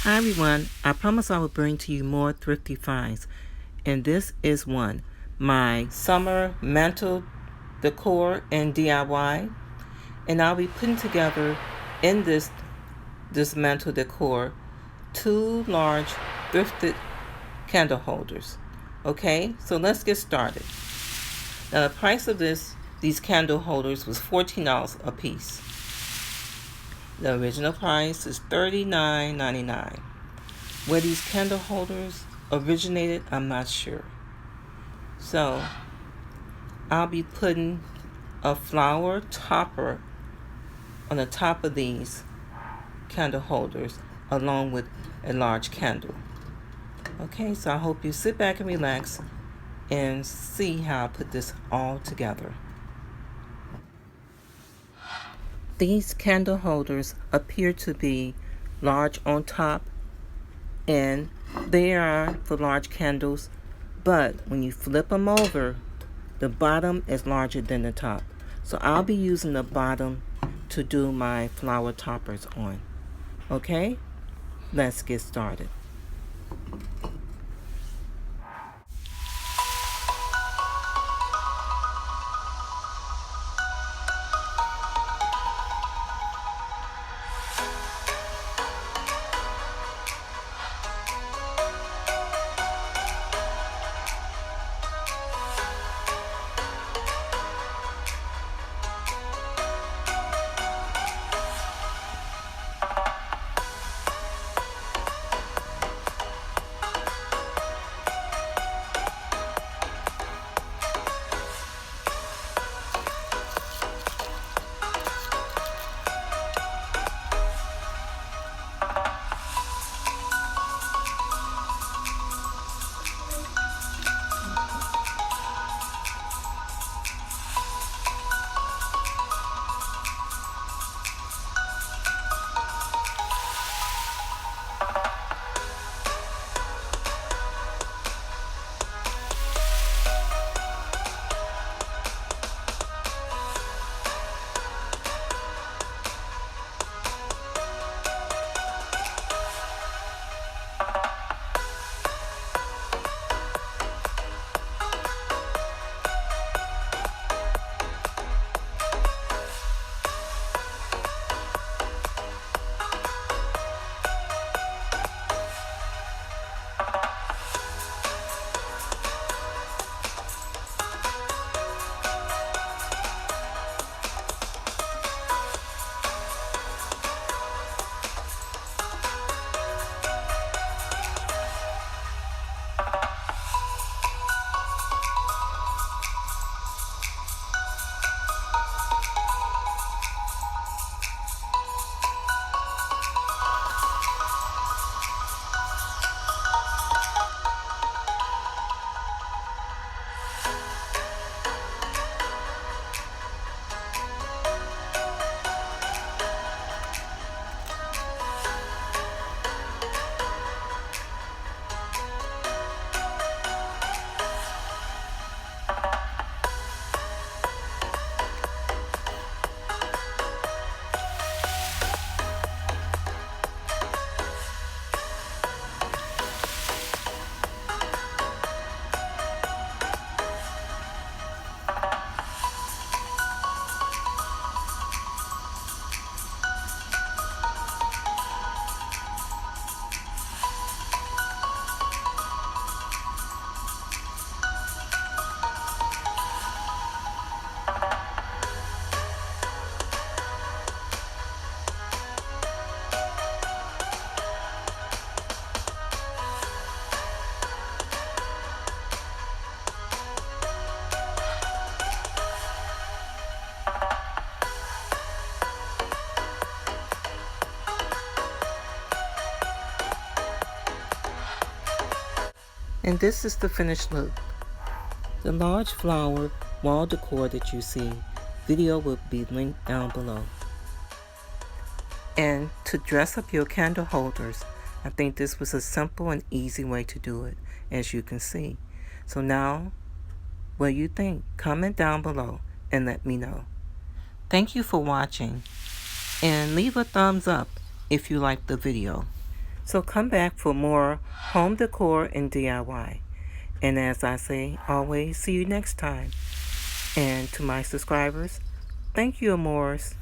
Hi everyone, I promise I will bring to you more thrifty finds, and this is one, my Summer Mantle Decor and DIY, and I'll be putting together in this mantle decor 2 large thrifted candle holders. Okay, so let's get started. Now the price of these candle holders was $14 a piece. The original price is $39.99. Where these candle holders originated, I'm not sure. So I'll be putting a flower topper on the top of these candle holders along with a large candle. Okay, so I hope you sit back and relax and see how I put this all together. These candle holders appear to be large on top, and they are for large candles, but when you flip them over, the bottom is larger than the top. So I'll be using the bottom to do my flower toppers on. Okay, let's get started. And this is the finished look. The large flower wall decor that you see, video will be linked down below. And to dress up your candle holders, I think this was a simple and easy way to do it, as you can see. So now, what do you think? Comment down below and let me know. Thank you for watching, and leave a thumbs up if you liked the video. So come back for more home decor and DIY. And as I say, always see you next time. And to my subscribers, thank you, amores.